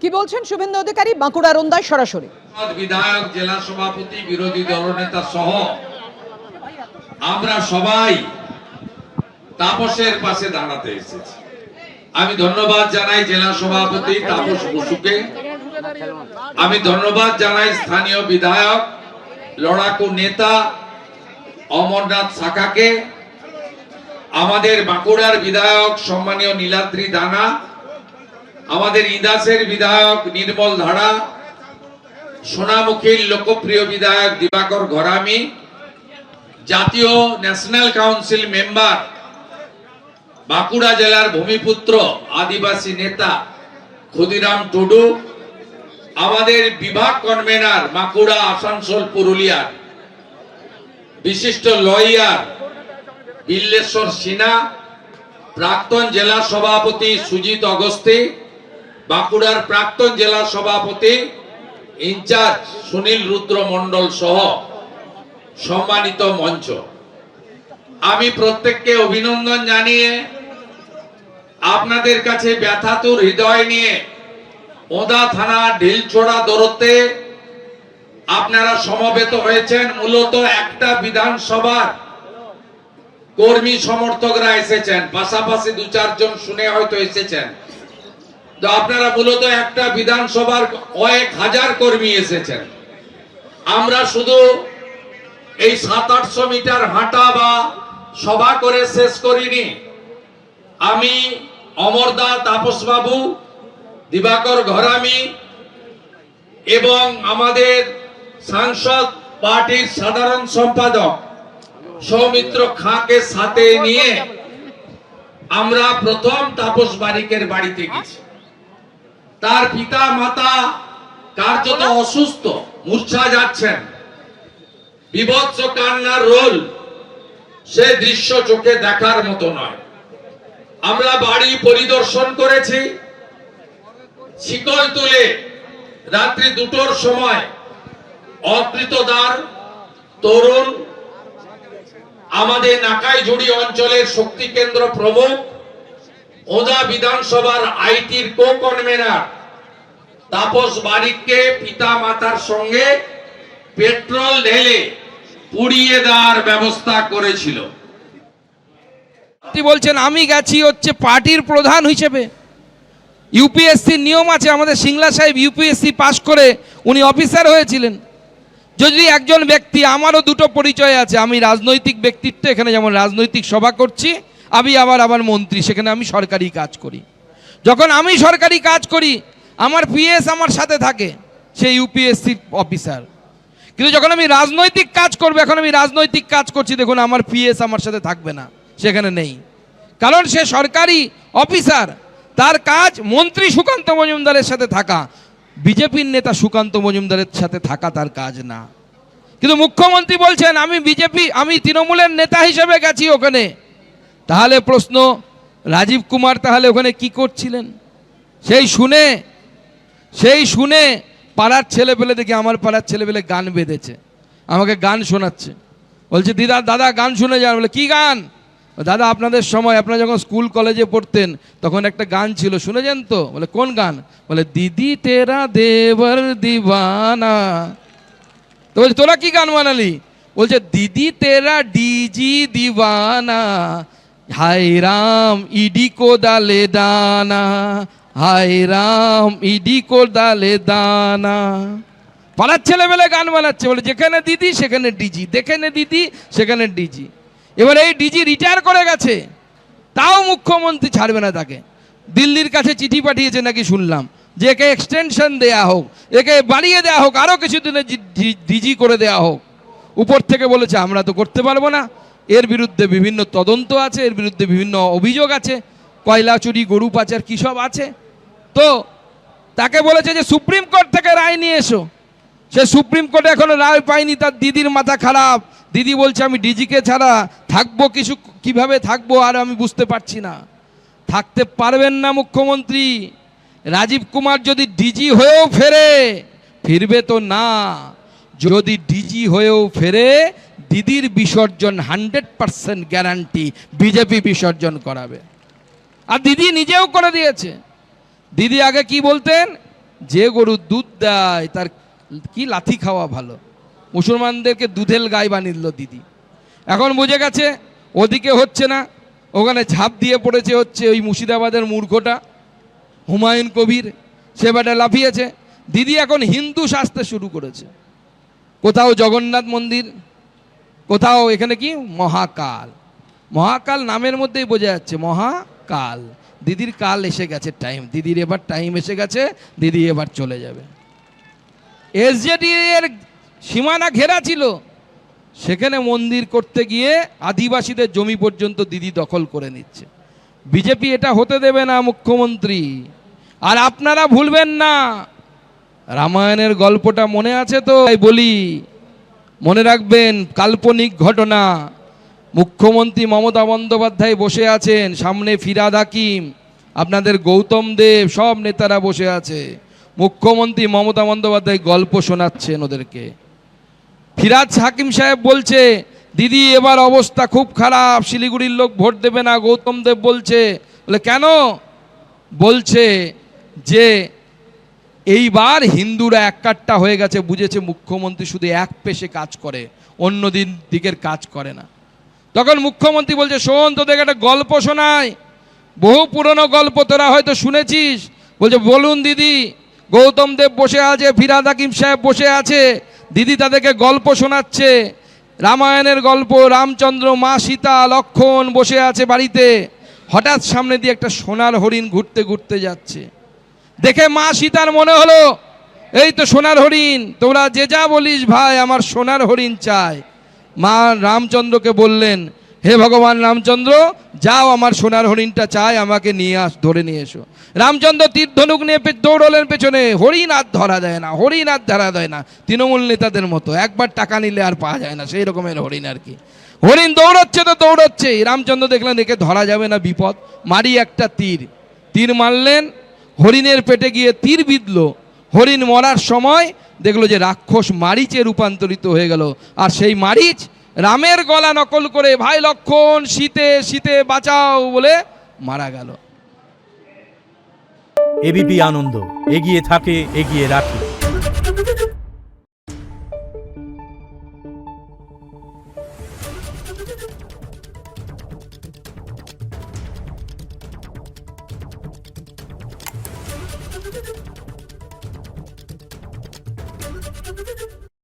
কি বলছেন শুভেন্দু অধিকারী বাঁকুড়া রোন্দায় সরাসরি। বিধায়ক, জেলা সভাপতি, বিরোধী দলনেতা সহ আমরা সবাই তাপসের পাশে দাঁড়াতে এসেছি। আমি ধন্যবাদ জানাই জেলা সভাপতি তাপস বসুকে, আমি ধন্যবাদ জানাই স্থানীয় বিধায়ক লড়াকু নেতা অমরনাথ শাখাকে, আমাদের বাঁকুড়ার বিধায়ক সম্মানীয় নীলাদ্রি দানা, আমাদের ইদাসের বিধায়ক নির্মল ধারা, সোনামুখীর লোকপ্রিয় বিধায়ক দিবাকর ঘরামি, জাতীয় ন্যাশনাল কাউন্সিল মেম্বার, বাঁকুড়া জেলার ভূমিপুত্র আদিবাসী নেতা ক্ষুদিরাম টুডু, আমাদের বিভাগ কনভেনার বাঁকুড়া, আসানসোল, পুরুলিয়ার বিশিষ্ট লয়ার বিল্লেশ্বর সিনহা, প্রাক্তন জেলা সভাপতি সুজিত অগস্তি, বাঁকুড়ার প্রাক্তন জেলা সভাপতি ইনচার্জ সুনীল রুদ্র মণ্ডল সহ সম্মানিত মঞ্চ, আমি প্রত্যেককে অভিনন্দন জানিয়ে আপনাদের কাছে ব্যথাতুর হৃদয় নিয়ে ওদা থানা ঢিলছোড়া দরতে আপনারা সমবেত হয়েছেন। মূলত একটা বিধানসভার কর্মী সমর্থকরা এসেছেন, পাশাপাশি দু চারজন শুনে হয়তো এসেছেন। তো আপনারা মূলত একটা বিধানসভার কয়েক হাজার কর্মী এসেছেন। আমরা শুধু এই 700-800 মিটার হাঁটা বা সভা করে শেষ করিনি। আমি অমরদা, তাপস বাবু, দিবাকর ঘরামি এবং আমাদের সাংসদ পার্টির সাধারণ সম্পাদক সৌমিত্র খাঁকে সাথে নিয়ে আমরা প্রথম তাপস বারিকের বাড়িতে গেছি। তার পিতা মাতা কার্যত অসুস্থ, মূর্ছা যাচ্ছেন, বিভৎস কান্নার রোল, সে দৃশ্য চোখে দেখার মতো নয়। আমরা বাড়ি পরিদর্শন করেছি। শিকল তুলে রাত্রি 2টোর সময় অকৃতদার তরুণ আমাদের নাকাইঝুড়ি অঞ্চলের শক্তি কেন্দ্র প্রমুখ, ওদা বিধানসভার আইটির কো কনভেনার তাপস বারিককে পিতা মাতার সঙ্গে পেট্রোল ঢেলে পুড়িয়ে দেওয়ার ব্যবস্থা করেছিল। বলছেন আমি গেছি হচ্ছে পার্টির প্রধান হিসেবে। ইউপিএসসির নিয়ম আছে, আমাদের সিংলা সাহেব ইউপিএসসি পাশ করে উনি অফিসার হয়েছিলেন। যদি একজন ব্যক্তি, আমারও দুটো পরিচয় আছে, আমি রাজনৈতিক ব্যক্তিত্ব, এখানে যেমন রাজনৈতিক সভা করছি, আমি আবার মন্ত্রী, সেখানে আমি সরকারি কাজ করি। যখন আমি সরকারি কাজ করি আমার পিএস আমার সাথে থাকে, সে ইউপিএসসি অফিসার। কিন্তু যখন আমি রাজনৈতিক কাজ করব, এখন আমি রাজনৈতিক কাজ করছি, দেখুন আমার পিএস আমার সাথে থাকবে না, সেখানে নেই, কারণ সে সরকারি অফিসার। তার কাজ মন্ত্রী সুকান্ত মজুমদারের সাথে থাকা, বিজেপির নেতা সুকান্ত মজুমদারের সাথে থাকা তার কাজ না। কিন্তু মুখ্যমন্ত্রী বলছেন আমি তৃণমূলের নেতা হিসেবে গেছি ওখানে। তাহলে প্রশ্ন, রাজীব কুমার তাহলে ওখানে কি করছিলেন? সেই শুনে পাড়ার ছেলেপেলে দেখি, আমার পাড়ার ছেলেপেলে গান বেঁধেছে, আমাকে গান শোনাচ্ছে, বলছে দাদা গান শুনে যান। বলে কি গান? দাদা আপনাদের সময়, আপনারা যখন স্কুল কলেজে পড়তেন তখন একটা গান ছিল, শুনেছেন তো? বলে কোন গান? বলে দিদি তেরা দেবর দিবানা। তো বলছে তোরা কি গান বানালি? বলছে দিদি তেরা ডিজি দিবানা, হায় রাম ইডি কো দালে দানা, হায় রাম ইডি কো দালে দানা। পাড়ার ছেলেবেলে গান বানাচ্ছে, বলে যেখানে দিদি সেখানে ডিজি, যেখানে দিদি সেখানে ডিজি। এবার এই ডিজি রিটায়ার করে গেছে, তাও মুখ্যমন্ত্রী ছাড়বে না তাকে। দিল্লির কাছে চিঠি পাঠিয়েছে নাকি শুনলাম, যে একে এক্সটেনশন দেয়া হোক, একে বাড়িয়ে দেওয়া হোক, আরও কিছুদিনে ডিজি করে দেওয়া হোক। উপর থেকে বলেছে আমরা তো করতে পারবো না, এর বিরুদ্ধে বিভিন্ন তদন্ত আছে, এর বিরুদ্ধে বিভিন্ন অভিযোগ আছে, কয়লা চুরি, গরু পাচার কী সব আছে। তো তাকে বলেছে যে সুপ্রিম কোর্ট থেকে রায় নিয়ে এসো। সে সুপ্রিম কোর্টে এখনো রায় পায়নি, তার দিদির মাথা খারাপ। দিদি বলছে আমি ডিজিকে ছাড়া থাকবো, কিভাবে থাকবো আর আমি বুঝতে পারছি না। থাকতে পারবেন না মুখ্যমন্ত্রী। রাজীব কুমার যদি ডিজি হয়েও ফিরবে তো না। যদি ডিজি হয়েও ফেরে, দিদির বিসর্জন 100% গ্যারান্টি, বিজেপি বিসর্জন করাবে। আর দিদি নিজেও করে দিয়েছে। দিদি আগে কি বলতেন? যে গরু দুধ দেয় তার কি লাথি খাওয়া ভালো। মুসলমানদেরকে দুধেল গাই বানিয়ে দিল দিদি। এখন বুঝে গেছে ওদিকে হচ্ছে না, ওখানে ঝাঁপ দিয়ে পড়েছে হচ্ছে ওই মুর্শিদাবাদের মূর্খটা হুমায়ুন কবির, সে বেটা লাফিয়েছে। দিদি এখন হিন্দু সাজতে শুরু করেছে, কোথাও জগন্নাথ মন্দির, কোথাও এখানে কি মহাকাল। মহাকাল নামের মধ্যেই বোঝা যাচ্ছে মহাকাল। দিদির কাল এসে গেছে, টাইম, দিদির এবার টাইম এসে গেছে, দিদি এবার চলে যাবে। এসজেডি এর সীমানা ঘেরা ছিল, সেখানে মন্দির করতে গিয়ে আদিবাসীদের জমি পর্যন্ত দিদি দখল করে নিচ্ছে। বিজেপি এটা হতে দেবে না মুখ্যমন্ত্রী। আর আপনারা ভুলবেন না, রামায়ণের গল্পটা মনে আছে তো? তাই বলি, মনে রাখবেন কাল্পনিক ঘটনা। মুখ্যমন্ত্রী মমতা বন্দ্যোপাধ্যায় বসে আছেন, সামনে ফিরহাদ হাকিম, আপনাদের গৌতম দেব, সব নেতারা বসে আছে। মুখ্যমন্ত্রী মমতা বন্দ্যোপাধ্যায় গল্প শোনাচ্ছেন ওদেরকে। ফিরহাদ হাকিম সাহেব বলছে, দিদি এবার অবস্থা খুব খারাপ, শিলিগুড়ির লোক ভোট দেবে না। গৌতম দেব বলছে, বলে কেন? বলছে যে এইবার হিন্দুরা এককাট্টা হয়ে গেছে, বুঝেছে মুখ্যমন্ত্রী শুধু এক পেশে কাজ করে, অন্য দিকের কাজ করে না। তখন মুখ্যমন্ত্রী বলছে, শোন, তোদের একটা গল্প শোনায়, বহু পুরনো গল্প, তোরা হয়তো শুনেছিস। বলছে, বলুন দিদি। গৌতম দেব বসে আছে, ফিরহাদ হাকিম সাহেব বসে আছে, দিদি তাদেরকে গল্প শোনাচ্ছে, রামায়ণের গল্প। রামচন্দ্র, মা সীতা, লক্ষ্মণ বসে আছে বাড়িতে। হঠাৎ সামনে দিয়ে একটা সোনার হরিণ ঘুরতে ঘুরতে যাচ্ছে। দেখে মা সীতার মনে হলো, এই তো সোনার হরিণ, তোরা যে যা বলিস ভাই, আমার সোনার হরিণ চাই। মা রামচন্দ্রকে বললেন, হে ভগবান রামচন্দ্র, যাও, আমার সোনার হরিণটা চাই, আমাকে নিয়ে ধরে নিয়ে এসো। রামচন্দ্র তীর ধনুক নিয়ে দৌড়লেন পেছনে। হরিণ আর ধরা যায় না, হরিণ আর ধরা যায় না। তৃণমূল নেতাদের মতো একবার টাকা নিলে আর পাওয়া যায় না, সেই রকমের হরিণ আর কি। হরিণ দৌড়চ্ছে তো দৌড়চ্ছে। রামচন্দ্র দেখলেন একে ধরা যাবে না, বিপদ, মারি একটা তীর মারলেন। হরিণের পেটে গিয়ে তীর বিঁধল। হরিণ মরার সময় দেখলো যে রাক্ষস মারিচে রূপান্তরিত হয়ে গেল। আর সেই মারিচ রামের গলা নকল করে, ভাই লক্ষ্মণ, শীতে বাঁচাও বলে মারা গেল। এবিপি আনন্দ, এগিয়ে থাকে, এগিয়ে রাখে।